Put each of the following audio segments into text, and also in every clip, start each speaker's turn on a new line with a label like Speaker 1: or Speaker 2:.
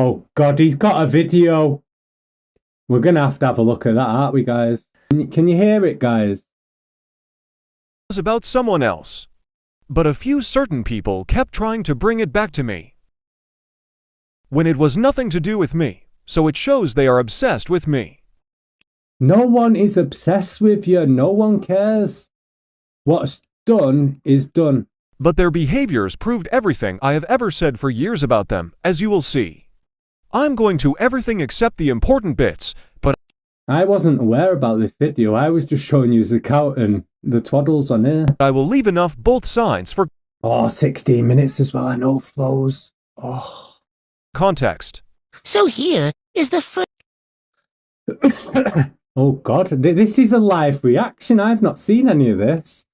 Speaker 1: Oh God, he's got a video. We're going to have a look at that, aren't we, guys? Can you hear it, guys?
Speaker 2: It was about someone else, but a few certain people kept trying to bring it back to me when it was nothing to do with me, so it shows they are obsessed with me.
Speaker 1: No one is obsessed with you. No one cares. What's done is done.
Speaker 2: But their behaviors proved everything I have ever said for years about them, as you will see. I'm going to everything except the important bits, but
Speaker 1: I wasn't aware about this video. I was just showing you the account and the twaddles on here.
Speaker 2: I will leave enough both sides for
Speaker 1: 16 minutes as well. I know flows.
Speaker 2: context.
Speaker 3: So here is the first.
Speaker 1: Oh God, this is a live reaction. I've not seen any of this.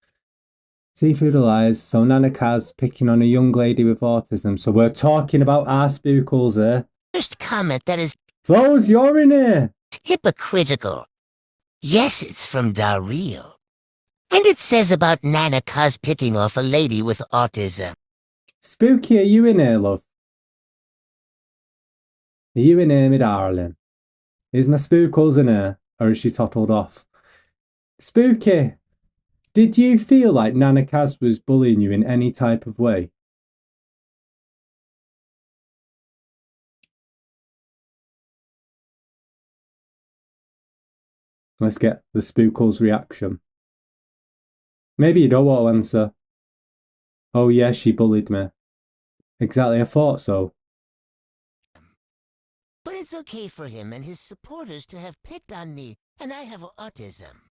Speaker 1: Seafood Alive. So Nana Kaz picking on a young lady with autism. So we're talking about our spookles here.
Speaker 3: First comment that is
Speaker 1: Flows, you're in here.
Speaker 3: hypocritical. Yes, it's from drivel. And it says about Nana Kaz picking off a lady with autism.
Speaker 1: Spooky, are you in here, love? Are you in here, me darling? Is my spookles in here? Or is she tottled off? Spooky, did you feel like Nana Kaz was bullying you in any type of way? Let's get the spookles reaction. Maybe you don't want to answer. Oh yeah, she bullied me. Exactly, I thought so.
Speaker 3: But it's okay for him and his supporters to have picked on me, and I have autism.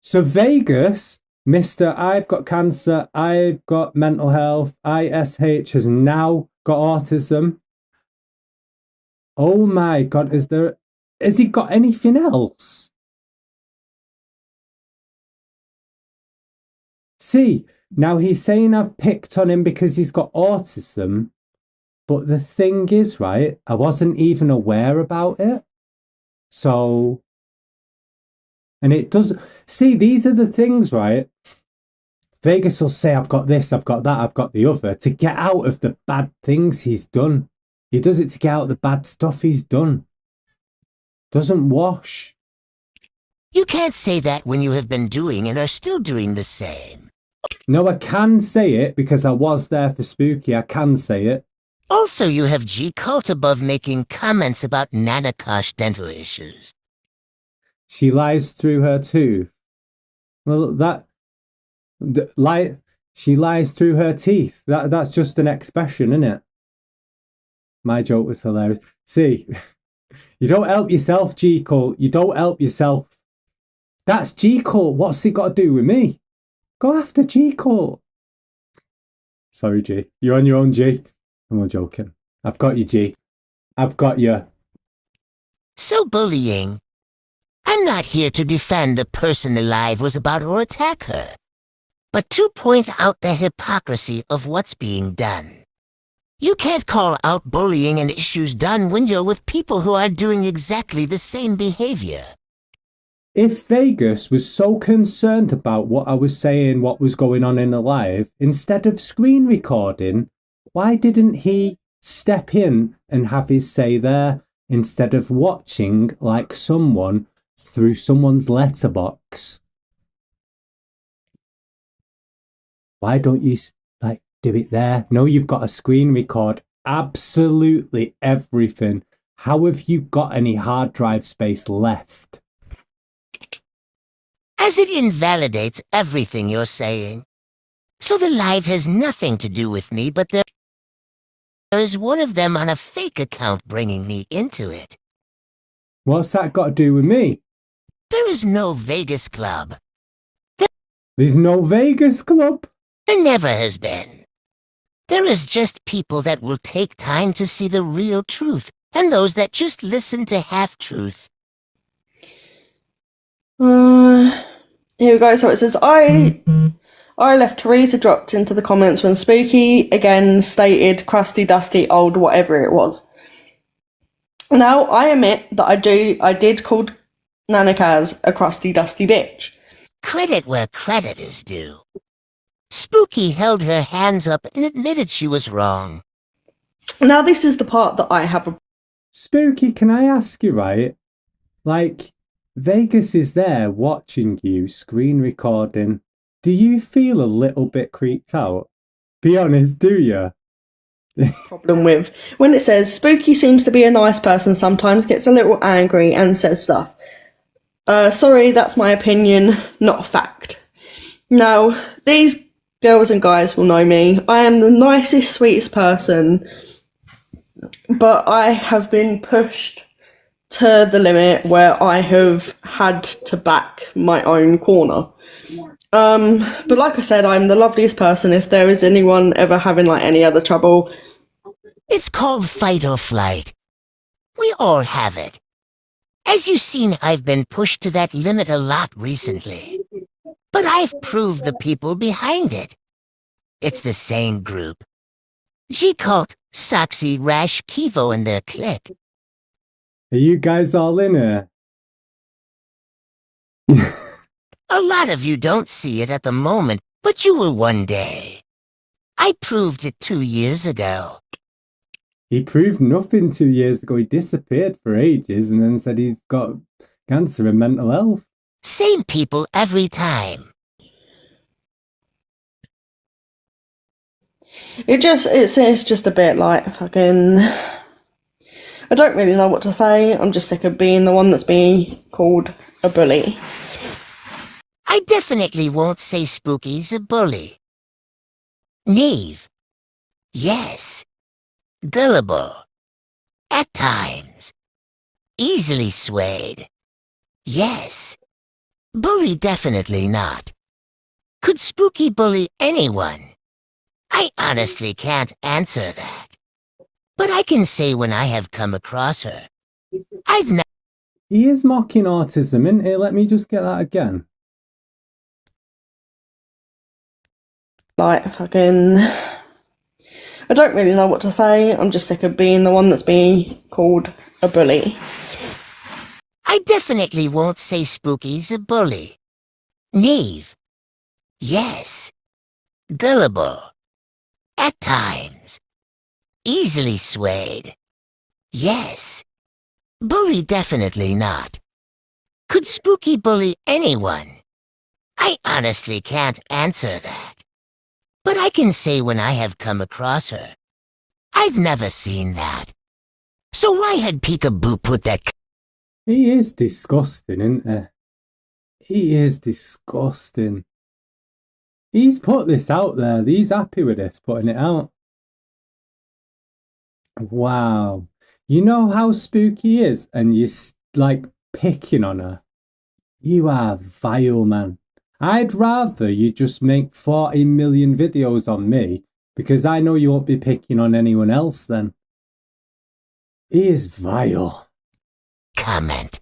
Speaker 1: So Vegas, Mr. I've got cancer, I've got mental health, ISH has now got autism. Oh my God, has he got anything else? See, now he's saying I've picked on him because he's got autism. But the thing is, right, I wasn't even aware about it. So, and it does, see, these are the things, right? Vegas will say, I've got this, I've got that, I've got the other, to get out of the bad things he's done. He does it to get out the bad stuff he's done. Doesn't wash.
Speaker 3: You can't say that when you have been doing and are still doing the same.
Speaker 1: No, I can say it because I was there for Spooky. I can say it.
Speaker 3: Also, you have G-Cult above making comments about Nana Kaz dental issues.
Speaker 1: She lies through her tooth. Well, she lies through her teeth. That's just an expression, isn't it? My joke was hilarious. See, you don't help yourself, G-Cult. You don't help yourself. That's G-Cult. What's it got to do with me? Go after G-Cult. Sorry, G. You're on your own, G. I'm not joking. I've got you, G. I've got you.
Speaker 3: So bullying. I'm not here to defend the person alive was about or attack her, but to point out the hypocrisy of what's being done. You can't call out bullying and issues done when you're with people who are doing exactly the same behavior.
Speaker 1: If Vegas was so concerned about what I was saying, what was going on in the live, instead of screen recording, why didn't he step in and have his say there instead of watching like someone through someone's letterbox? Why don't you do it there? No, you've got a screen record absolutely everything. How have you got any hard drive space left?
Speaker 3: As it invalidates everything you're saying. So the live has nothing to do with me, but there is one of them on a fake account bringing me into it.
Speaker 1: What's that got to do with me?
Speaker 3: There is no Vegas club.
Speaker 1: There's no Vegas club?
Speaker 3: There never has been. There is just people that will take time to see the real truth, and those that just listen to half-truth.
Speaker 4: Here we go. So it says, I left Teresa dropped into the comments when Spooky again stated crusty, dusty, old, whatever it was. Now, I admit that I did call Nana Kaz a crusty, dusty bitch.
Speaker 3: Credit where credit is due. Spooky held her hands up and admitted she was wrong.
Speaker 4: Now, this is the part that I have a
Speaker 1: Spooky, can I ask you, right? Like, Vegas is there watching you, screen recording. Do you feel a little bit creeped out? Be honest, do you?
Speaker 4: problem with. When it says, Spooky seems to be a nice person, sometimes gets a little angry and says stuff. Sorry, that's my opinion, not a fact. Now, these girls and guys will know me. I am the nicest, sweetest person, but I have been pushed to the limit where I have had to back my own corner. But like I said, I'm the loveliest person. If there is anyone ever having like any other trouble,
Speaker 3: It's called fight or flight. We all have it. As you've seen, I've been pushed to that limit a lot recently. But I've proved the people behind it. It's the same group. G-Cult, Soxy, Rash, Kivo, and their clique.
Speaker 1: Are you guys all in here?
Speaker 3: A lot of you don't see it at the moment, but you will one day. I proved it 2 years ago.
Speaker 1: He proved nothing 2 years ago. He disappeared for ages and then said he's got cancer and mental health.
Speaker 3: Same people every time.
Speaker 4: it's just a bit like fucking. I don't really know what to say. I'm just sick of being the one that's being called a bully.
Speaker 3: I definitely won't say Spooky's a bully. Naive. Yes. Gullible. At times. Easily swayed. Yes. Bully definitely not. Could Spooky bully anyone? I honestly can't answer that. But I can say when I have come across her. I've never.
Speaker 1: He is mocking autism, isn't he? Let me just get that again.
Speaker 4: Like fucking. I don't really know what to say. I'm just sick of being the one that's being called a bully.
Speaker 3: I definitely won't say Spooky's a bully. Naive. Yes. Gullible. At times. Easily swayed. Yes. Bully definitely not. Could Spooky bully anyone? I honestly can't answer that. But I can say when I have come across her. I've never seen that. So why had Peekaboo put that?
Speaker 1: He is disgusting, isn't he? He is disgusting. He's put this out there. He's happy with this, putting it out. Wow. You know how spooky is, and you're like picking on her. You are vile, man. I'd rather you just make 40 million videos on me, because I know you won't be picking on anyone else then. He is vile.
Speaker 3: Comment.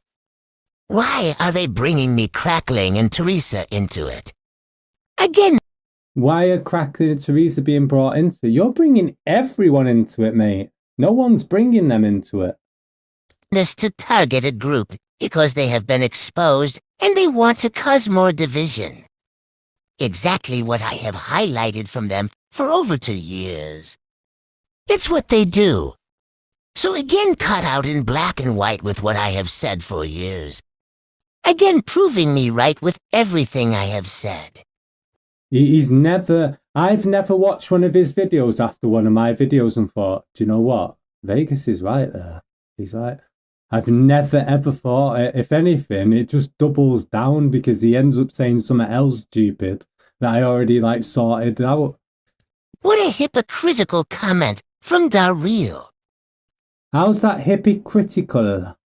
Speaker 3: Why are they bringing me Crackling and Teresa into it? Again.
Speaker 1: Why are Crackling and Teresa being brought into it? You're bringing everyone into it, mate. No one's bringing them into it.
Speaker 3: This to target a group because they have been exposed and they want to cause more division. Exactly what I have highlighted from them for over 2 years. It's what they do. So again cut out in black and white with what I have said for years. Again proving me right with everything I have said.
Speaker 1: I've never watched one of his videos after one of my videos and thought, do you know what? Vegas is right there. He's right. I've never ever thought it. If anything, it just doubles down because he ends up saying something else stupid that I already like sorted out.
Speaker 3: What a hypocritical comment from Darrell.
Speaker 1: How's that hypocritical?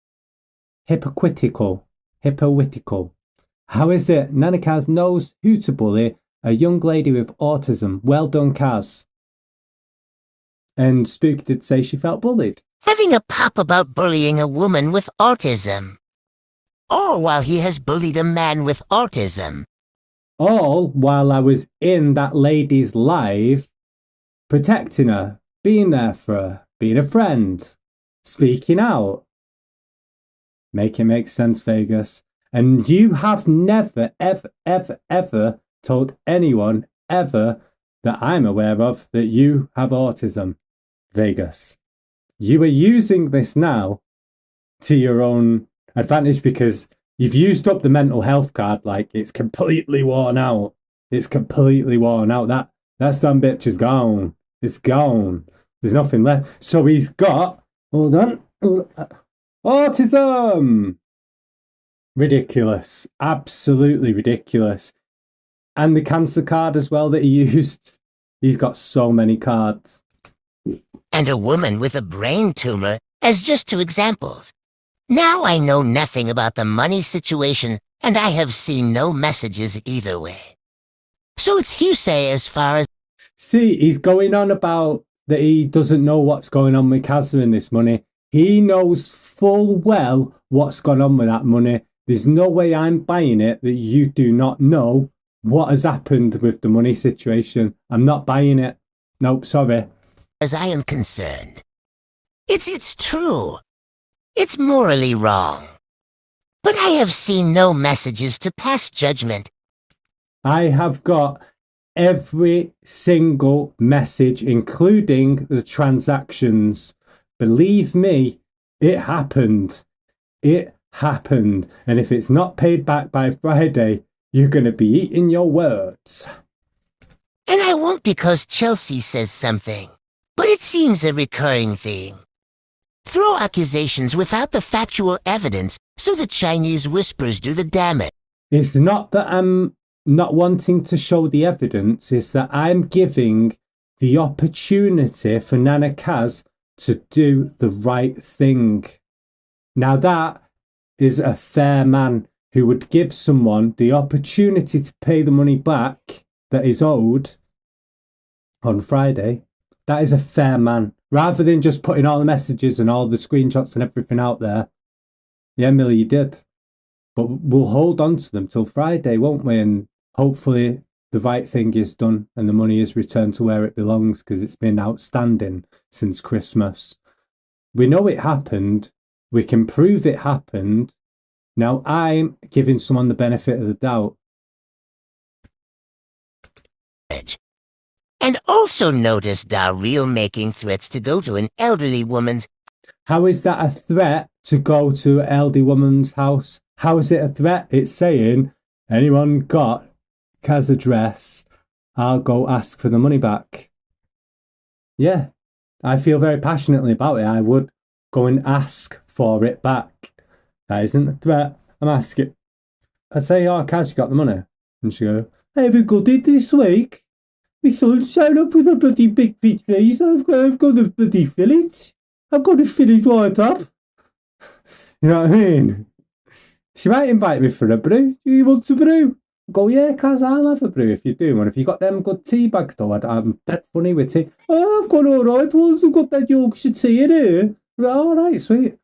Speaker 1: Hypocritical. How is it? Nana Kaz knows who to bully. A young lady with autism. Well done, Kaz. And Spooky did say she felt bullied.
Speaker 3: Having a pop about bullying a woman with autism. All while he has bullied a man with autism.
Speaker 1: All while I was in that lady's life, protecting her, being there for her, being a friend, speaking out. Make it make sense, Vegas. And you have never, ever told anyone ever that I'm aware of that you have autism. Vegas, you are using this now to your own advantage because you've used up the mental health card. Like, it's completely worn out. It's completely worn out. That son bitch is gone. It's gone. There's nothing left. So he's got, hold on, autism. Ridiculous. Absolutely ridiculous. And the cancer card as well that he used. He's got so many cards.
Speaker 3: And a woman with a brain tumor as just 2 examples. Now I know nothing about the money situation, and I have seen no messages either way. So it's hearsay as far as...
Speaker 1: See, he's going on about that he doesn't know what's going on with Kazza and this money. He knows full well what's gone on with that money. There's no way I'm buying it that you do not know what has happened with the money situation. I'm not buying it. Nope, sorry.
Speaker 3: As I am concerned. It's true. It's morally wrong. But I have seen no messages to pass judgment.
Speaker 1: I have got every single message, including the transactions. Believe me, it happened. It happened. And if it's not paid back by Friday, you're going to be eating your words.
Speaker 3: And I won't because Chelsea says something. But it seems a recurring theme. Throw accusations without the factual evidence so the Chinese whispers do the damage.
Speaker 1: It's not that I'm not wanting to show the evidence, it's that I'm giving the opportunity for Nana Kaz to do the right thing. Now that is a fair man who would give someone the opportunity to pay the money back that is owed on Friday. That is a fair man. Rather than just putting all the messages and all the screenshots and everything out there. Yeah, Millie, you did. But we'll hold on to them till Friday, won't we? And hopefully the right thing is done and the money is returned to where it belongs because it's been outstanding since Christmas. We know it happened. We can prove it happened. Now I'm giving someone the benefit of the doubt.
Speaker 3: And also noticed Darrell making threats to go to an elderly woman's...
Speaker 1: How is that a threat to go to an elderly woman's house? How is it a threat? It's saying, anyone got Kaz's address, I'll go ask for the money back. Yeah, I feel very passionately about it. I would go and ask for it back. That isn't a threat. I'm asking. I say, oh, Kaz, you got the money? And she go, I haven't got it this week. My son showed up with a bloody big fridge, so I've got to bloody fill it. I've got to fill it right up. You know what I mean? She might invite me for a brew. Do you want a brew? I go, yeah, Kaz, I'll have a brew if you do one. If you got them good tea bags though, I'm dead funny with tea. Oh, I've got all right ones. I've got that Yorkshire tea in here. All right, sweet.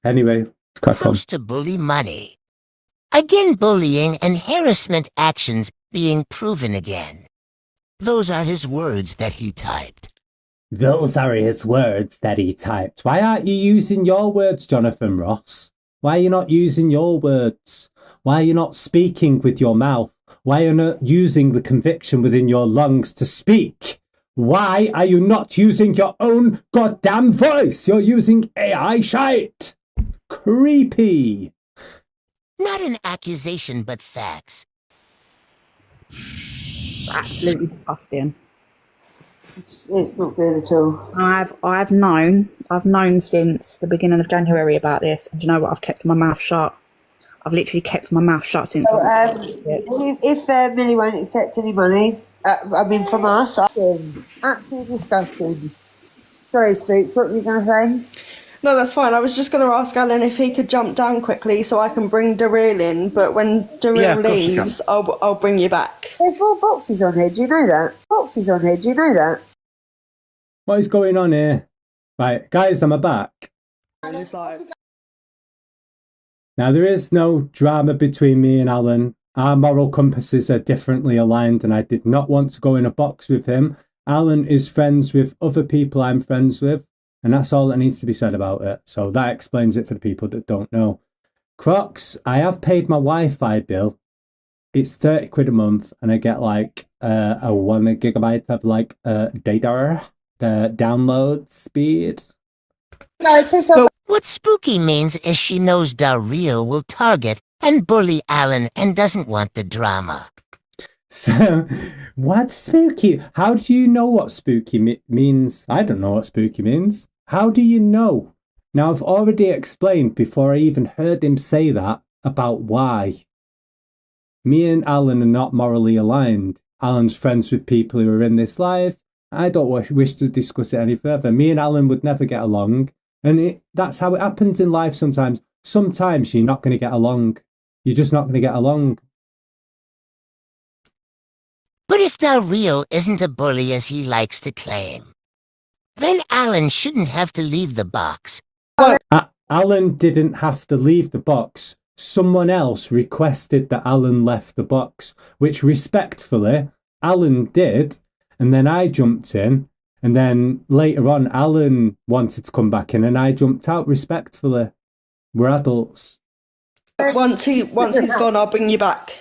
Speaker 1: Anyway, let's crack on.
Speaker 3: House to bully money. Again, bullying and harassment actions being proven again. Those are his words that he typed.
Speaker 1: Those are his words that he typed. Why aren't you using your words, Jonathan Ross? Why are you not using your words? Why are you not speaking with your mouth? Why are you not using the conviction within your lungs to speak? Why are you not using your own goddamn voice? You're using AI shite. Creepy.
Speaker 3: Not an accusation, but facts.
Speaker 5: Absolutely disgusting.
Speaker 6: It's not good at all.
Speaker 5: I've known since the beginning of January about this, and do you know what? I've kept my mouth shut. I've literally kept my mouth shut since.
Speaker 6: So, if Millie won't accept any money, from us, absolutely disgusting. Sorry, Spooks, what were you going to say?
Speaker 4: No, that's fine. I was just going to ask Alan if he could jump down quickly so I can bring Darrell in, but when Darrell leaves, I'll bring you back.
Speaker 6: There's more boxes on here, do you know that?
Speaker 1: What is going on here? Right, guys, I'm back.
Speaker 4: And it's like...
Speaker 1: Now, there is no drama between me and Alan. Our moral compasses are differently aligned, and I did not want to go in a box with him. Alan is friends with other people I'm friends with, and that's all that needs to be said about it. So that explains it for the people that don't know. Crocs, I have paid my Wi-Fi bill. It's 30 quid a month, and I get like a 1 gigabyte of data. download speed.
Speaker 6: No, piss off.
Speaker 3: What Spooky means is she knows Darrell will target and bully Alan and doesn't want the drama.
Speaker 1: So, what's spooky? How do you know what spooky means? I don't know what spooky means. How do you know? Now, I've already explained before I even heard him say that about why. Me and Alan are not morally aligned. Alan's friends with people who are in this life. I don't wish to discuss it any further. Me and Alan would never get along. And that's how it happens in life sometimes. Sometimes you're not going to get along. You're just not going to get along.
Speaker 3: But if Darrell isn't a bully as he likes to claim, then Alan shouldn't have to leave the box.
Speaker 1: Alan didn't have to leave the box. Someone else requested that Alan left the box, which respectfully, Alan did. And then I jumped in. And then later on, Alan wanted to come back in and I jumped out respectfully. We're adults.
Speaker 4: Once he's gone, I'll bring you back.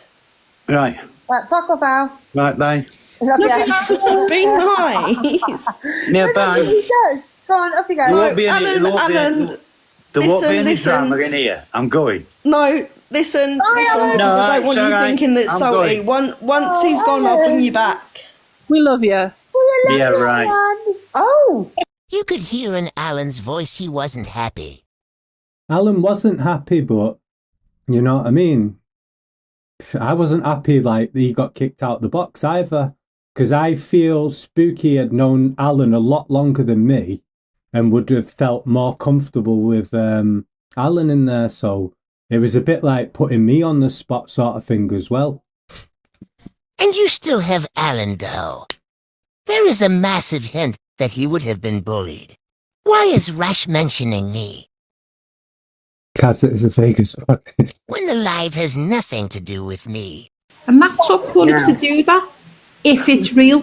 Speaker 7: Right.
Speaker 6: Right, fuck off, Al.
Speaker 7: Right, bye.
Speaker 6: Love you.
Speaker 4: Be nice.
Speaker 7: Yeah,
Speaker 6: He
Speaker 7: bye.
Speaker 6: does. Go on, off you
Speaker 7: There
Speaker 6: go.
Speaker 7: won't be any,
Speaker 4: Alan,
Speaker 7: there won't be any,
Speaker 4: Alan,
Speaker 7: there won't be any
Speaker 4: listen.
Speaker 7: drama in here. I'm going.
Speaker 4: No, listen, because
Speaker 7: No,
Speaker 4: I don't want
Speaker 7: it's
Speaker 4: you
Speaker 7: alright.
Speaker 4: thinking that
Speaker 7: I'm
Speaker 4: salty. Once he's gone, I'll bring you back.
Speaker 5: We love you.
Speaker 7: Yeah, right.
Speaker 6: Oh,
Speaker 3: You could hear in Alan's voice he wasn't happy.
Speaker 1: Alan wasn't happy, but you know what I mean? I wasn't happy like he got kicked out of the box either. Because I feel Spooky had known Alan a lot longer than me and would have felt more comfortable with Alan in there. So it was a bit like putting me on the spot sort of thing as well.
Speaker 3: And you still have Alan go. There is a massive hint that he would have been bullied. Why is Rash mentioning me?
Speaker 1: Because it is a Vegas spot.
Speaker 3: When the live has nothing to do with me.
Speaker 5: And that's up to us to do that, if it's real.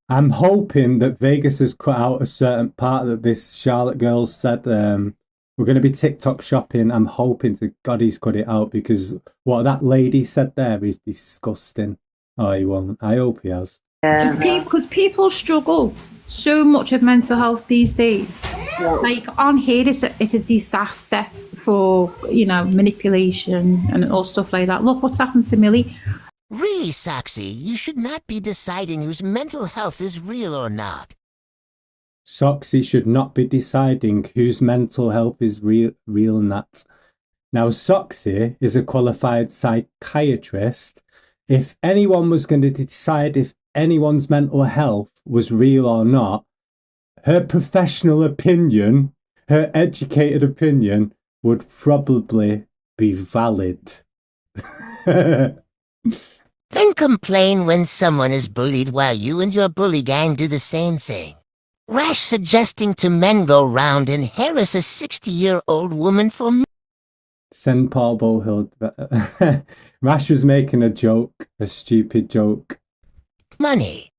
Speaker 1: I'm hoping that Vegas has cut out a certain part that this Charlotte girl said. We're going to be TikTok shopping. I'm hoping to God he's cut it out because what that lady said there is disgusting. Oh, he won't. I hope he has.
Speaker 5: Because people struggle so much with mental health these days. Like on here, it's a disaster for, you know, manipulation and all stuff like that. Look what's happened to Millie.
Speaker 3: Really, Soxy, you should not be deciding whose mental health is real or not.
Speaker 1: Soxy should not be deciding whose mental health is real and that. Now, Soxy is a qualified psychiatrist. If anyone was going to decide if anyone's mental health was real or not, her professional opinion, her educated opinion, would probably be valid.
Speaker 3: Then complain when someone is bullied while you and your bully gang do the same thing. Rash suggesting to men go round and harass a 60-year-old woman for
Speaker 1: Send Paul Bohill. Rash was making a joke, a stupid joke.
Speaker 3: money.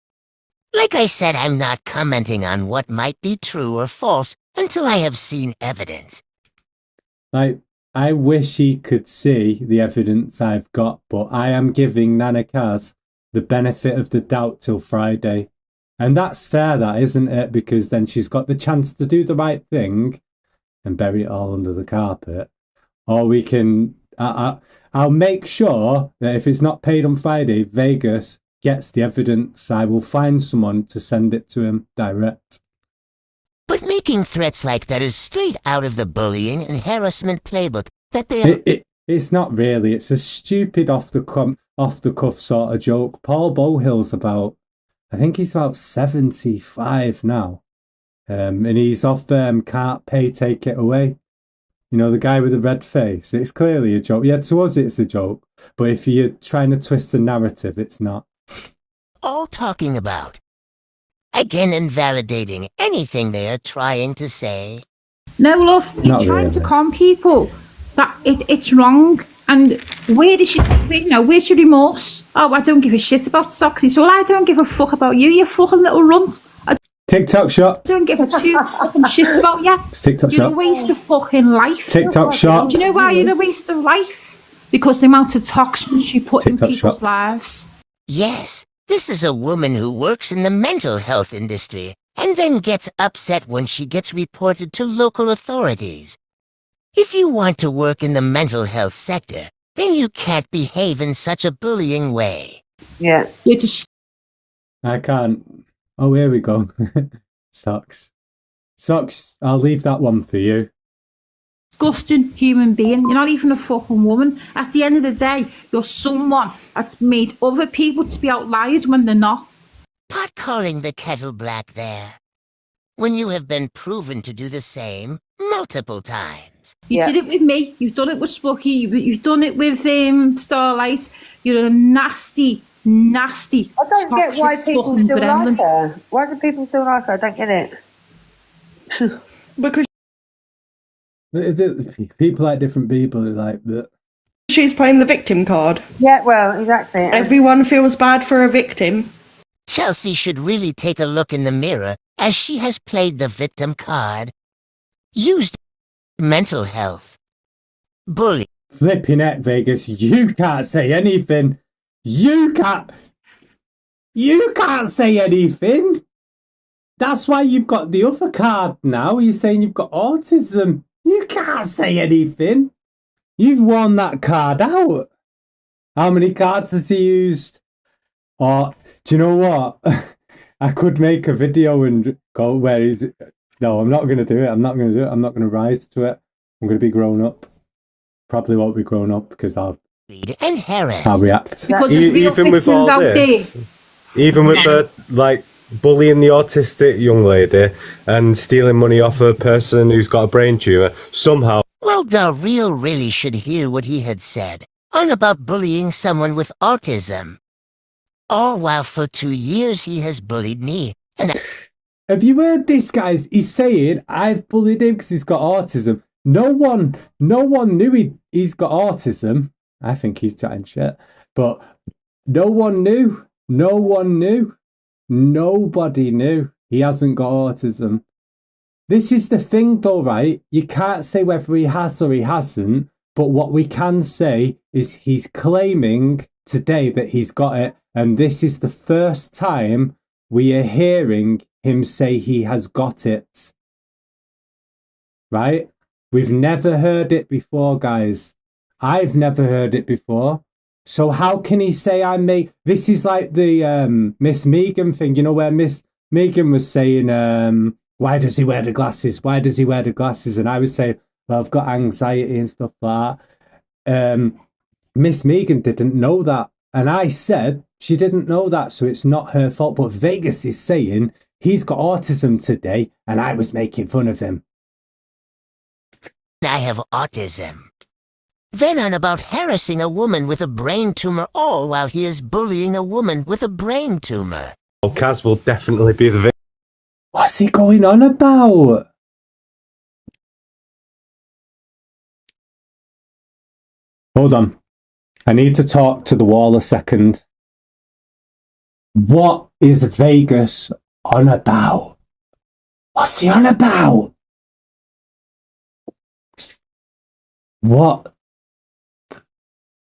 Speaker 3: Like I said, I'm not commenting on what might be true or false until I have seen evidence.
Speaker 1: Like, I wish he could see the evidence I've got, but I am giving Nana Kaz the benefit of the doubt till Friday. And that's fair, that, isn't it? Because then she's got the chance to do the right thing and bury it all under the carpet. Or we can... I'll make sure that if it's not paid on Friday, Vegas gets the evidence. I will find someone to send it to him direct.
Speaker 3: But making threats like that is straight out of the bullying and harassment playbook that they are...
Speaker 1: It's not really. It's a stupid off-the-cuff sort of joke. Paul Bohill's about... I think he's about 75 now. And he's off Can't Pay, Take It Away. You know, the guy with the red face. It's clearly a joke. Yeah, to us it's a joke. But if you're trying to twist the narrative, it's not.
Speaker 3: all talking about. Again, invalidating anything they are trying to say.
Speaker 5: No, love, you're
Speaker 1: Not
Speaker 5: trying
Speaker 1: really.
Speaker 5: to con people that it's wrong. And where is where's your remorse? Oh, I don't give a shit about Soxy, so I don't give a fuck about you, you fucking little runt. I
Speaker 1: TikTok shop.
Speaker 5: don't give a two fucking shits about you.
Speaker 1: It's TikTok
Speaker 5: You're a
Speaker 1: shop.
Speaker 5: waste of fucking life.
Speaker 1: TikTok shop.
Speaker 5: Do you know why you're a waste of life? Because the amount of toxins you put in
Speaker 1: TikTok
Speaker 5: people's
Speaker 1: shop.
Speaker 5: lives.
Speaker 3: Yes, This is a woman who works in the mental health industry and then gets upset when she gets reported to local authorities. If you want to work in the mental health sector, then you can't behave in such a bullying way.
Speaker 6: Yeah.
Speaker 5: You're just
Speaker 1: I can't. Oh, here we go. Socks. Socks, I'll leave that one for you.
Speaker 5: disgusting human being. You're not even a fucking woman. At the end of the day, you're someone that's made other people to be outliers when they're not.
Speaker 3: Pot calling the kettle black there, when you have been proven to do the same multiple times.
Speaker 5: You
Speaker 6: Yeah.
Speaker 5: did it with me. You've done it with Spooky. You've done it with Starlight. You're a nasty, nasty.
Speaker 6: I don't get why
Speaker 5: toxic
Speaker 6: people
Speaker 5: fucking
Speaker 6: still
Speaker 5: gremlin.
Speaker 6: like her. Why do people still like her? I don't get it.
Speaker 4: Because
Speaker 1: People like different people. Like that.
Speaker 4: she's playing the victim card.
Speaker 6: Yeah, well, exactly.
Speaker 4: Everyone feels bad for a victim.
Speaker 3: Chelsea should really take a look in the mirror, as she has played the victim card. Used mental health. Bully.
Speaker 1: Flipping it, Vegas. You can't say anything. You can't say anything. That's why you've got the other card now. You're saying you've got autism. You can't say anything. You've worn that card out. How many cards has he used? Or, do you know what? I could make a video and go, where is it? No, I'm not going to do it. I'm not going to rise to it. I'm going to be grown up. Probably won't be grown up because I'll
Speaker 3: And harassed.
Speaker 1: react.
Speaker 5: Because there's real
Speaker 8: Even with
Speaker 5: victims
Speaker 8: all
Speaker 5: out
Speaker 8: this,
Speaker 5: there.
Speaker 8: even with the like bullying the autistic young lady and stealing money off a person who's got a brain tumor, somehow
Speaker 3: Well, the real really should hear what he had said on about bullying someone with autism. All while for 2 years he has bullied me. And
Speaker 1: Have you heard this, guys? He's saying, I've bullied him because he's got autism. No one knew he's got autism. I think he's chatting shit. But no one knew. No one knew. Nobody knew he hasn't got autism. This is the thing though, right? You can't say whether he has or he hasn't. But what we can say is he's claiming today that he's got it. And this is the first time we are hearing him say he has got it. Right? We've never heard it before, guys. I've never heard it before. So how can he say this is like the Miss Megan thing, you know, where Miss Megan was saying, why does he wear the glasses? Why does he wear the glasses? And I was saying, well, I've got anxiety and stuff like that. Miss Megan didn't know that. And I said she didn't know that, so it's not her fault. But Vegas is saying he's got autism today, and I was making fun of him.
Speaker 3: I have autism. Then on about harassing a woman with a brain tumor, all while he is bullying a woman with a brain tumor.
Speaker 8: Kaz will definitely be the victim.
Speaker 1: What's he going on about? Hold on. I need to talk to the wall a second. What is Vegas on about? What's he on about? What?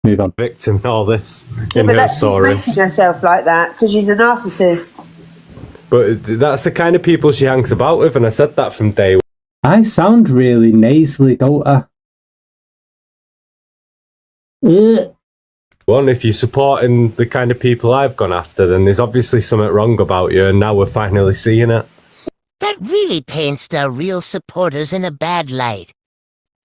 Speaker 1: Move on.
Speaker 8: Victim in all this
Speaker 6: Yeah,
Speaker 8: in
Speaker 6: but
Speaker 8: her
Speaker 6: that's she's
Speaker 8: story.
Speaker 6: making herself like that because she's a narcissist.
Speaker 8: But that's the kind of people she hangs about with, and I said that from day one.
Speaker 1: I sound really nasally, don't I? Ugh.
Speaker 8: If you're supporting the kind of people I've gone after, then there's obviously something wrong about you, and now we're finally seeing it.
Speaker 3: That really paints the real supporters in a bad light.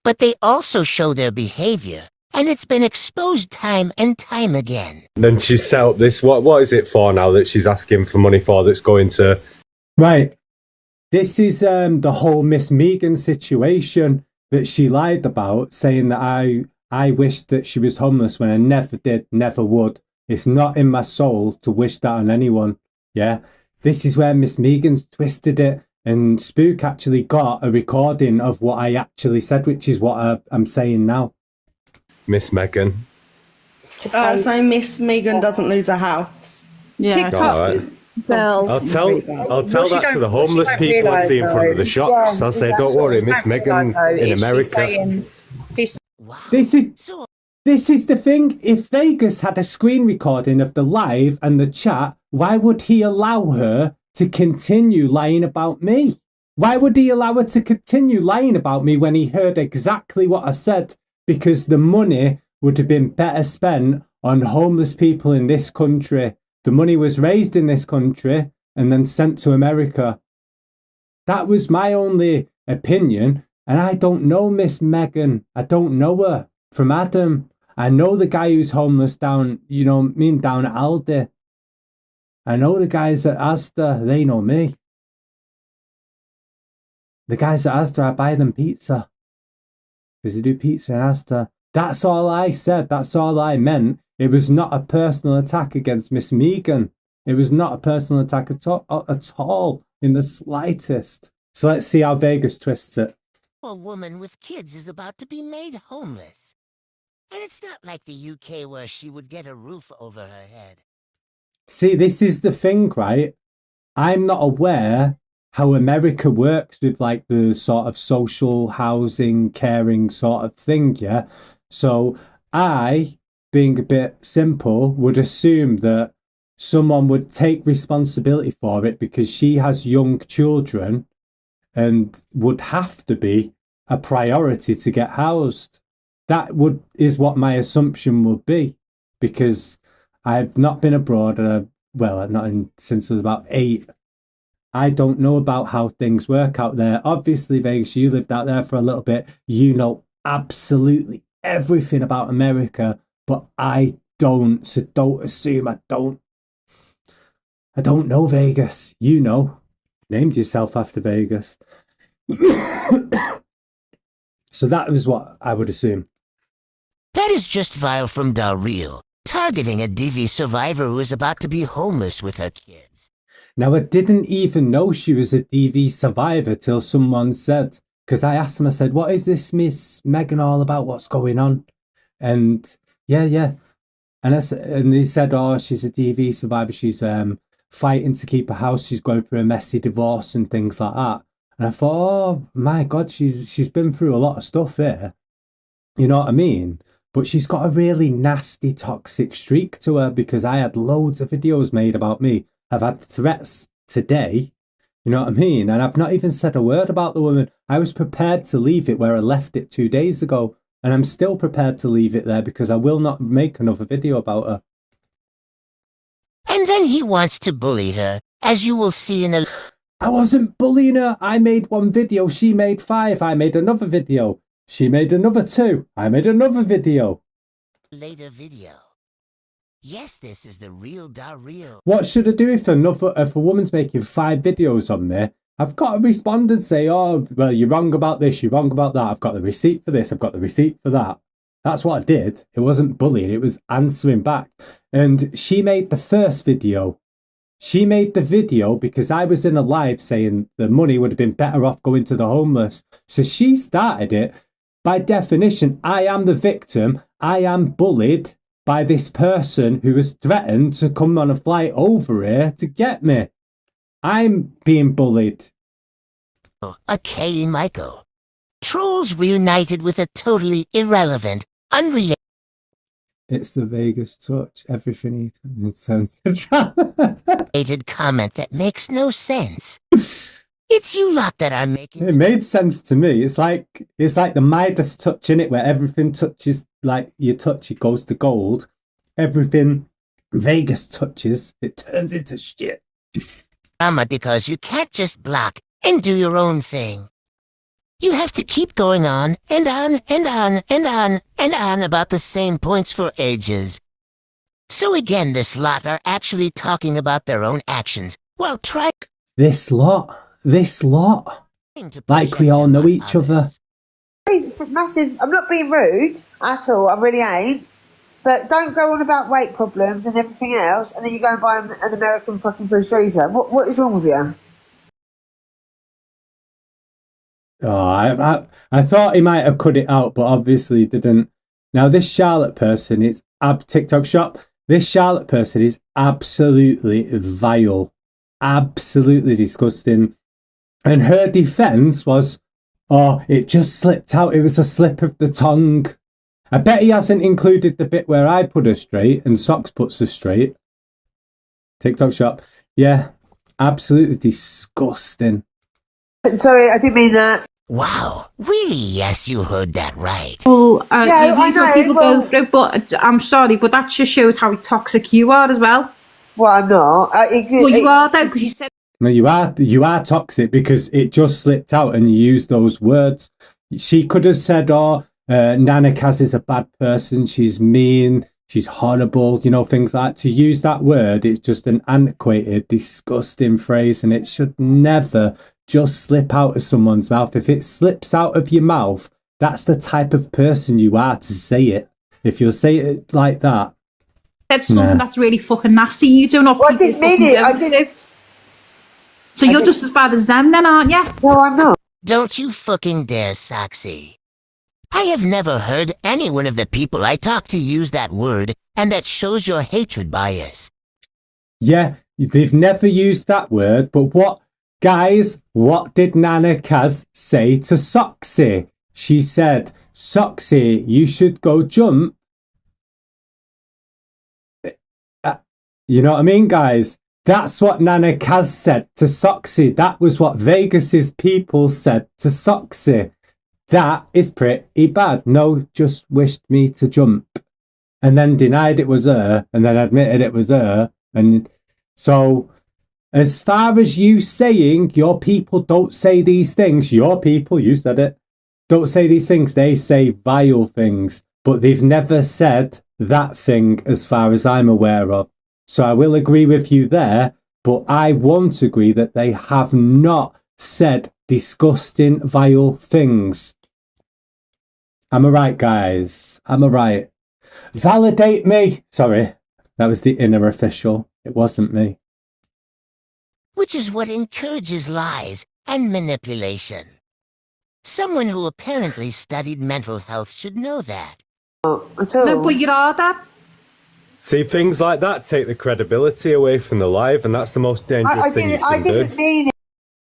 Speaker 3: But they also show their behavior, and it's been exposed time and time again.
Speaker 8: Then she's set up this, what is it for now that she's asking for money for that's going to...
Speaker 1: Right. This is the whole Miss Megan situation that she lied about, saying that I wished that she was homeless when I never did, never would. It's not in my soul to wish that on anyone. Yeah. This is where Miss Megan's twisted it, and Spook actually got a recording of what I actually said, which is what I'm saying now.
Speaker 8: Miss Megan.
Speaker 4: So Miss Megan doesn't lose her house.
Speaker 5: Yeah.
Speaker 8: All right. I'll tell that to the homeless people I see in front of the shops. I'll say, don't worry, Miss Megan in America.
Speaker 3: Wow.
Speaker 1: This is
Speaker 3: So
Speaker 1: This is the thing. If Vegas had a screen recording of the live and the chat, why would he allow her to continue lying about me? Why would he allow her to continue lying about me when he heard exactly what I said? Because the money would have been better spent on homeless people in this country. The money was raised in this country and then sent to America. That was my only opinion. And I don't know Miss Megan. I don't know her from Adam. I know the guy who's homeless down, down at Aldi. I know the guys at Asda. They know me. The guys at Asda, I buy them pizza. Because they do pizza in Asda. That's all I said. That's all I meant. It was not a personal attack against Miss Megan. It was not a personal attack at all, in the slightest. So let's see how Vegas twists it.
Speaker 3: A woman with kids is about to be made homeless. And it's not like the UK where she would get a roof over her head.
Speaker 1: See, this is the thing, right? I'm not aware how America works with like the sort of social housing, caring sort of thing, yeah? So I, being a bit simple, would assume that someone would take responsibility for it because she has young children and would have to be a priority to get housed. That is what my assumption would be, because I've not been abroad, since I was about 8. I don't know about how things work out there. Obviously, Vegas, you lived out there for a little bit. You know absolutely everything about America, but I don't. So don't assume I don't. I don't know Vegas. You know. Named yourself after Vegas. So that was what I would assume.
Speaker 3: That is just vile from drivel, targeting a DV survivor who is about to be homeless with her kids.
Speaker 1: Now, I didn't even know she was a DV survivor till someone said, because I asked them, I said, what is this Miss Megan all about? What's going on? And yeah. And they said, oh, she's a DV survivor. She's fighting to keep her house. She's going through a messy divorce and things like that. And I thought, oh my God, she's been through a lot of stuff here. You know what I mean? But she's got a really nasty, toxic streak to her, because I had loads of videos made about me. I've had threats today. You know what I mean? And I've not even said a word about the woman. I was prepared to leave it where I left it 2 days ago. And I'm still prepared to leave it there because I will not make another video about her.
Speaker 3: And then he wants to bully her, as you will see in a...
Speaker 1: I wasn't bullying her. I made 1 video. She made 5. I made another video. She made another 2. I made another video.
Speaker 3: Later video. Yes, this is the real drivel.
Speaker 1: What should I do if a woman's making 5 videos on me? I've got to respond and say, oh, well, you're wrong about this, you're wrong about that. I've got the receipt for this, I've got the receipt for that. That's what I did. It wasn't bullying, it was answering back. And she made the first video. She made the video because I was in a live saying the money would have been better off going to the homeless. So she started it. By definition, I am the victim. I am bullied by this person who has threatened to come on a flight over here to get me. I'm being bullied.
Speaker 3: Okay, Michael. Trolls reunited with a totally irrelevant, unrelated...
Speaker 1: It's the Vegas touch. Everything he turns to
Speaker 3: comment that makes no sense. It's you lot that are making...
Speaker 1: It made sense to me. It's like the Midas touch, in it, where everything touches, like you touch, it goes to gold. Everything Vegas touches, it turns into shit.
Speaker 3: Because you can't just block and do your own thing. You have to keep going on and on and on and on and on about the same points for ages. So again, this lot are actually talking about their own actions while trying...
Speaker 1: This lot. Like we all know each other.
Speaker 6: Massive. I'm not being rude at all. I really ain't. But don't go on about weight problems and everything else, and then you go and buy an American fucking food freezer. What is wrong with you?
Speaker 1: Oh, I thought he might have cut it out, but obviously didn't. Now this Charlotte person, it's TikTok shop. This Charlotte person is absolutely vile, absolutely disgusting. And her defense was, oh, it just slipped out. It was a slip of the tongue. I bet he hasn't included the bit where I put her straight and Socks puts her straight. TikTok shop. Yeah, absolutely disgusting.
Speaker 6: Sorry, I didn't mean that.
Speaker 3: Wow, really? Yes, you heard that right.
Speaker 5: Well,
Speaker 6: Yeah, I know,
Speaker 5: people
Speaker 6: well-
Speaker 5: go through, but I'm sorry, but that just shows how toxic you are as well.
Speaker 6: Well, I'm not.
Speaker 5: Well, you are though, because you said
Speaker 1: No, you are toxic because it just slipped out and you used those words. She could have said, "Oh, Nana Kaz is a bad person. She's mean. She's horrible." You know, things like that. To use that word, it's just an antiquated, disgusting phrase, and it should never just slip out of someone's mouth. If it slips out of your mouth, that's the type of person you are to say it. If you'll say it like that,
Speaker 5: something that's really fucking nasty. You do not.
Speaker 6: Well, I didn't mean it. I didn't.
Speaker 5: So you're just as bad as them, then, aren't you?
Speaker 6: No, I'm not.
Speaker 3: Don't you fucking dare, Soxy. I have never heard any one of the people I talk to use that word, and that shows your hatred bias.
Speaker 1: yeah, they've never used that word. But what, guys? What did Nana Kaz say to Soxy? She said, "Soxy, you should go jump." You know what I mean, guys? That's what Nana Kaz said to Soxy. That was what Vegas's people said to Soxy. That is pretty bad. No, just wished me to jump. And then denied it was her, and then admitted it was her. And so, as far as you saying your people don't say these things, your people, you said it, don't say these things, they say vile things. But they've never said that thing as far as I'm aware of. So I will agree with you there, but I won't agree that they have not said disgusting, vile things. Am I right, guys? Am I right? Validate me. Sorry, that was the inner official. It wasn't me.
Speaker 3: Which is what encourages lies and manipulation. Someone who apparently studied mental health should know that.
Speaker 6: At all.
Speaker 5: No, but you are that.
Speaker 8: See, things like that take the credibility away from the live, and that's the most dangerous
Speaker 6: I
Speaker 8: thing you
Speaker 6: didn't.
Speaker 8: can
Speaker 6: I didn't
Speaker 8: do.
Speaker 6: mean it.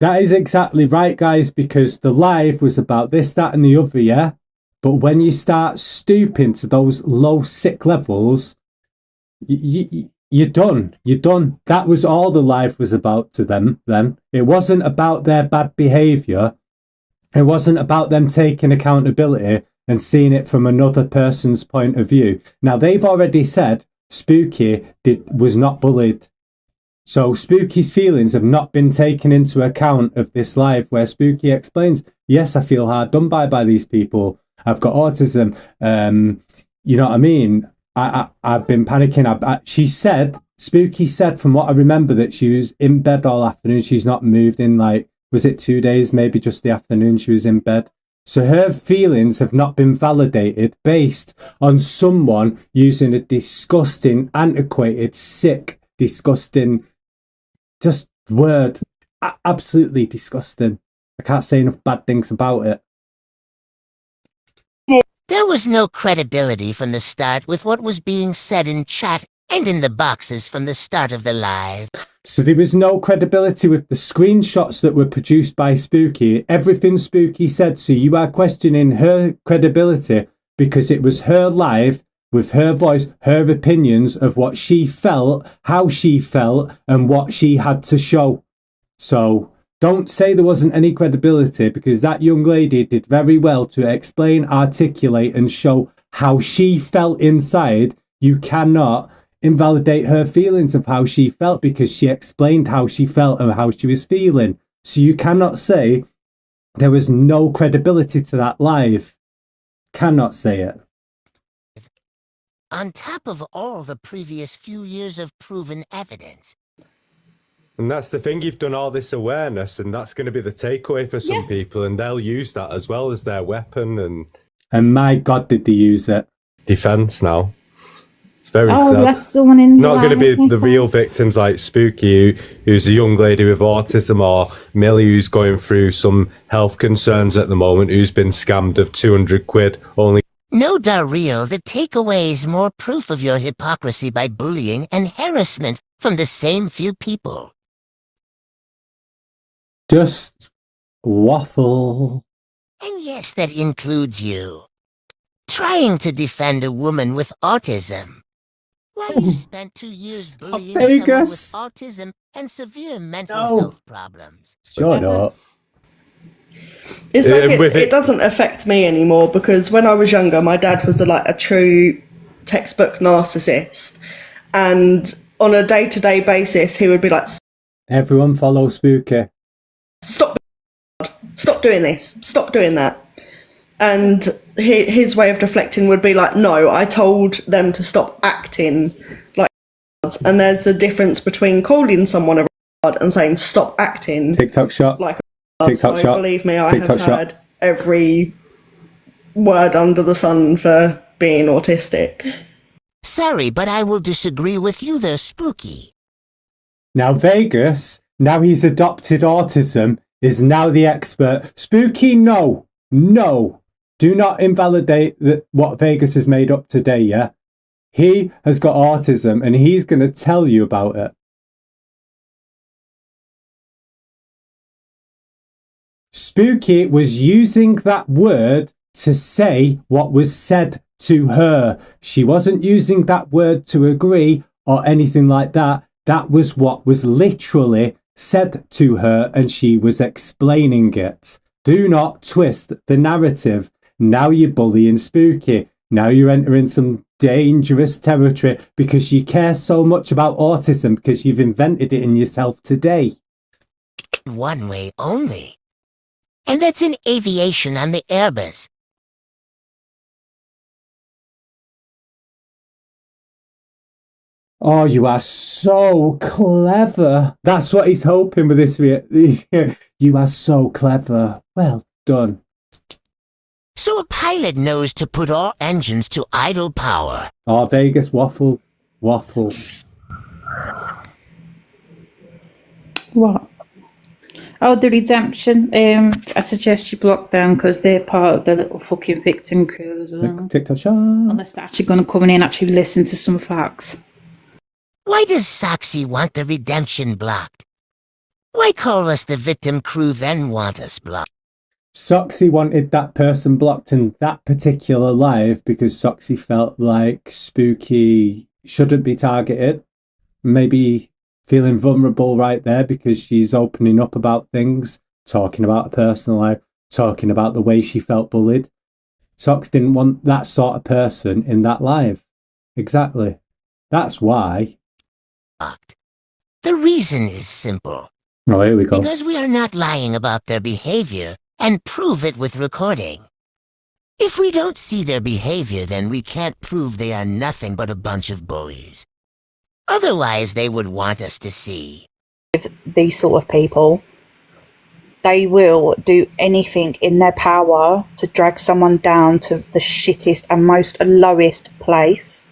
Speaker 1: That is exactly right, guys, because the live was about this, that, and the other, yeah? But when you start stooping to those low, sick levels, you're done. You're done. That was all the live was about to them then. It wasn't about their bad behaviour. It wasn't about them taking accountability and seeing it from another person's point of view. Now, they've already said Spooky was not bullied. So Spooky's feelings have not been taken into account of this live where Spooky explains, yes, I feel hard done by these people. I've got autism. You know what I mean? I've been panicking. She said, Spooky said, from what I remember, that she was in bed all afternoon. She's not moved in, like, was it 2 days? Maybe just the afternoon she was in bed. So her feelings have not been validated based on someone using a disgusting, antiquated, sick, disgusting, just word. Absolutely disgusting. I can't say enough bad things about it.
Speaker 3: There was no credibility from the start with what was being said in chat and in the boxes from the start of the live.
Speaker 1: So there was no credibility with the screenshots that were produced by Spooky. Everything Spooky said, so you are questioning her credibility because it was her live with her voice, her opinions of what she felt, how she felt, and what she had to show. So don't say there wasn't any credibility because that young lady did very well to explain, articulate, and show how she felt inside. You cannot invalidate her feelings of how she felt because she explained how she felt and how she was feeling. So you cannot say there was no credibility to that live. Cannot say it.
Speaker 3: On top of all the previous few years of proven evidence.
Speaker 8: And that's the thing, you've done all this awareness, and that's going to be the takeaway for some people, and they'll use that as well as their weapon
Speaker 1: and my God, did they use it?
Speaker 8: Defense now. It's very sad.
Speaker 5: Let someone in.
Speaker 8: Not going to be the real victims like Spooky, who's a young lady with autism, or Millie, who's going through some health concerns at the moment, who's been scammed of 200 quid only.
Speaker 3: No, Daryl, the takeaway is more proof of your hypocrisy by bullying and harassment from the same few people.
Speaker 1: Just waffle.
Speaker 3: And yes, that includes you. trying to defend a woman with autism. Why you spent 2 years
Speaker 1: Stop,
Speaker 3: bullying someone with
Speaker 1: Vegas.
Speaker 3: autism and severe mental
Speaker 1: No.
Speaker 3: health problems.
Speaker 1: Shut up.
Speaker 4: It's like
Speaker 8: with
Speaker 4: it doesn't affect me anymore because when I was younger, my dad was a true textbook narcissist, and on a day-to-day basis, he would be like,
Speaker 1: Everyone follow Spooky.
Speaker 4: "Stop doing this, stop doing that," and his way of deflecting would be like, "No, I told them to stop acting like," and there's a difference between calling someone a and saying stop acting
Speaker 1: TikTok shot.
Speaker 4: like.
Speaker 1: TikTok
Speaker 4: So
Speaker 1: shot.
Speaker 4: believe me, I
Speaker 1: TikTok
Speaker 4: have
Speaker 1: shot.
Speaker 4: heard every word under the sun for being autistic.
Speaker 3: Sorry, but I will disagree with you there, Spooky.
Speaker 1: Now Vegas, now he's adopted autism, is now the expert. Spooky, no. Do not invalidate what Vegas has made up today, yeah? He has got autism and he's going to tell you about it. Spooky was using that word to say what was said to her. She wasn't using that word to agree or anything like that. That was what was literally said to her and she was explaining it. Do not twist the narrative. Now you're bullying Spooky. Now you're entering some dangerous territory because you care so much about autism because you've invented it in yourself today.
Speaker 3: One way only. And that's in aviation on the Airbus.
Speaker 1: Oh, you are so clever. That's what he's hoping with this. You are so clever. Well done.
Speaker 3: So a pilot knows to put all engines to idle power.
Speaker 1: Oh, Vegas, waffle.
Speaker 5: What? Oh, the redemption. I suggest you block them because they're part of the little fucking victim crew as well.
Speaker 1: TikTok shot.
Speaker 5: Unless they're actually going to come in and actually listen to some facts.
Speaker 3: Why does Soxy want the redemption blocked? Why call us the victim crew then want us blocked?
Speaker 1: Soxy wanted that person blocked in that particular live because Soxy felt like Spooky shouldn't be targeted. Maybe feeling vulnerable right there because she's opening up about things, talking about her personal life, talking about the way she felt bullied. Sox didn't want that sort of person in that live. Exactly. That's why.
Speaker 3: The reason is simple.
Speaker 1: Oh, here we go.
Speaker 3: Because we are not lying about their behavior and prove it with recording. If we don't see their behavior, then we can't prove they are nothing but a bunch of bullies. Otherwise, they would want us to see.
Speaker 9: These sort of people, they will do anything in their power to drag someone down to the shittest and most lowest place.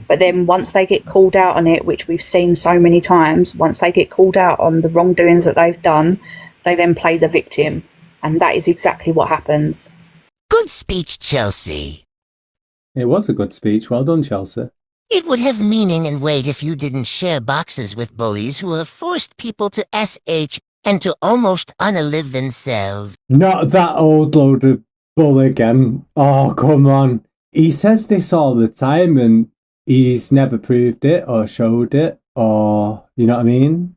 Speaker 9: But then once they get called out on it, which we've seen so many times, once they get called out on the wrongdoings that they've done, they then play the victim. And that is exactly what happens.
Speaker 3: Good speech, Chelsea.
Speaker 1: It was a good speech. Well done, Chelsea.
Speaker 3: It would have meaning and weight if you didn't share boxes with bullies who have forced people to SH and to almost unalive themselves.
Speaker 1: Not that old load of bull again. Oh, come on. He says this all the time and he's never proved it or showed it or, you know what I mean?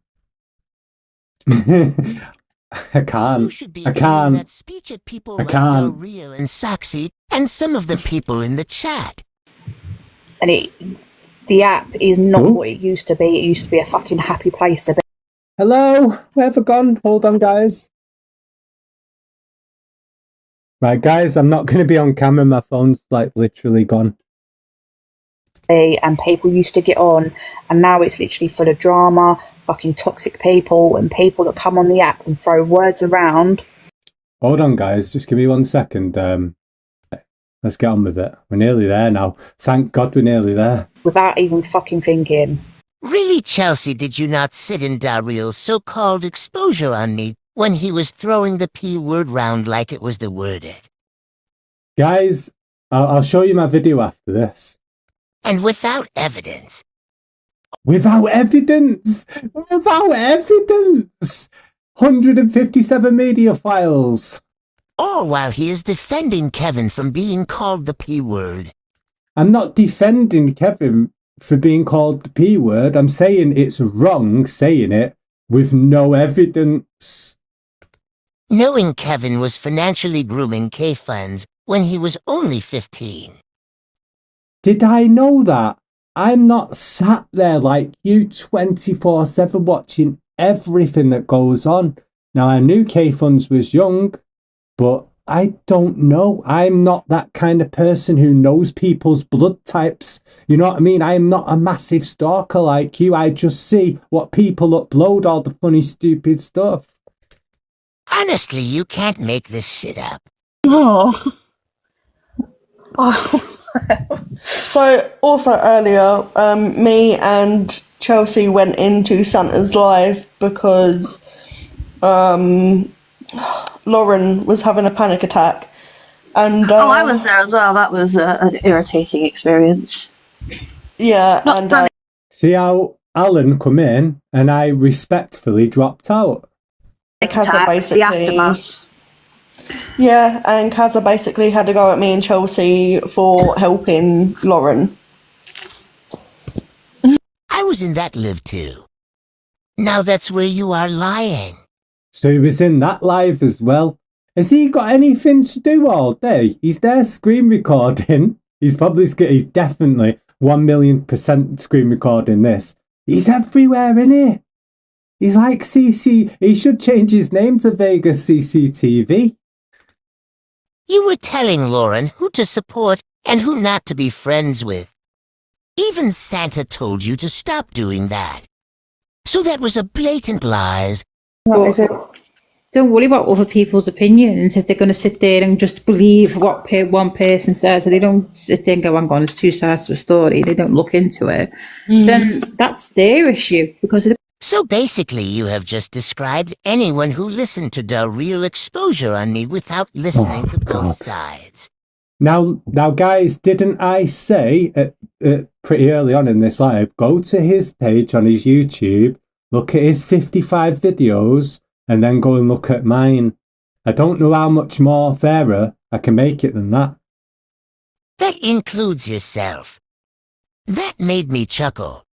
Speaker 1: I can't.
Speaker 3: So you should be
Speaker 1: I
Speaker 3: giving
Speaker 1: can't.
Speaker 3: that speech at people
Speaker 1: I
Speaker 3: like
Speaker 1: can't.
Speaker 3: Del Real and Soxy and some of the people in the chat.
Speaker 9: And the app is not
Speaker 1: Ooh.
Speaker 9: what it used to be. It used to be a fucking happy place to be.
Speaker 1: Hello? Where have I gone? Hold on, guys. Right, guys, I'm not going to be on camera. My phone's like literally gone.
Speaker 9: And people used to get on, and now it's literally full of drama, fucking toxic people, and people that come on the app and throw words around.
Speaker 1: Hold on, guys. Just give me 1 second. Let's get on with it. We're nearly there now. Thank God we're nearly there.
Speaker 9: Without even fucking thinking.
Speaker 3: Really, Chelsea, did you not sit in Del Real's so-called exposure on me when he was throwing the P word round like it was the word it?
Speaker 1: Guys, I'll show you my video after this.
Speaker 3: And without evidence.
Speaker 1: Without evidence! Without evidence! 157 media files.
Speaker 3: All while he is defending Kevin from being called the P word.
Speaker 1: I'm not defending Kevin for being called the P word. I'm saying it's wrong saying it with no evidence.
Speaker 3: Knowing Kevin was financially grooming K-Funds when he was only 15.
Speaker 1: Did I know that? I'm not sat there like you 24/7 watching everything that goes on. Now, I knew K-Funds was young, but I don't know. I'm not that kind of person who knows people's blood types. You know what I mean? I'm not a massive stalker like you. I just see what people upload, all the funny, stupid stuff.
Speaker 3: Honestly, you can't make this shit up.
Speaker 9: Oh.
Speaker 4: So, also earlier, me and Chelsea went into Santa's Live because Lauren was having a panic attack. And
Speaker 10: I was there as well. That was an irritating experience.
Speaker 4: Yeah, and
Speaker 1: see how Alan come in and I respectfully dropped out.
Speaker 4: Kaza basically, and Kaza basically had to go at me and Chelsea for helping Lauren.
Speaker 3: I was in that live too. Now that's where you are lying.
Speaker 1: So he was in that live as well. Has he got anything to do all day? He's there screen recording. He's definitely 1,000,000% screen recording this. He's everywhere, isn't he? He's like he should change his name to Vegas CCTV.
Speaker 3: You were telling Lauren who to support and who not to be friends with. Even Santa told you to stop doing that. So that was a blatant lies.
Speaker 4: What is it?
Speaker 5: Don't worry about other people's opinions if they're going to sit there and just believe what one person says. They don't sit there and go, hang on, it's two sides to a story. They don't look into it. Then that's their issue.
Speaker 3: So basically you have just described anyone who listened to the real exposure on me without listening to both sides.
Speaker 1: Now, guys, didn't I say pretty early on in this live, go to his page on his YouTube, look at his 55 videos, and then go and look at mine. I don't know how much more fairer I can make it than that.
Speaker 3: That includes yourself. That made me chuckle.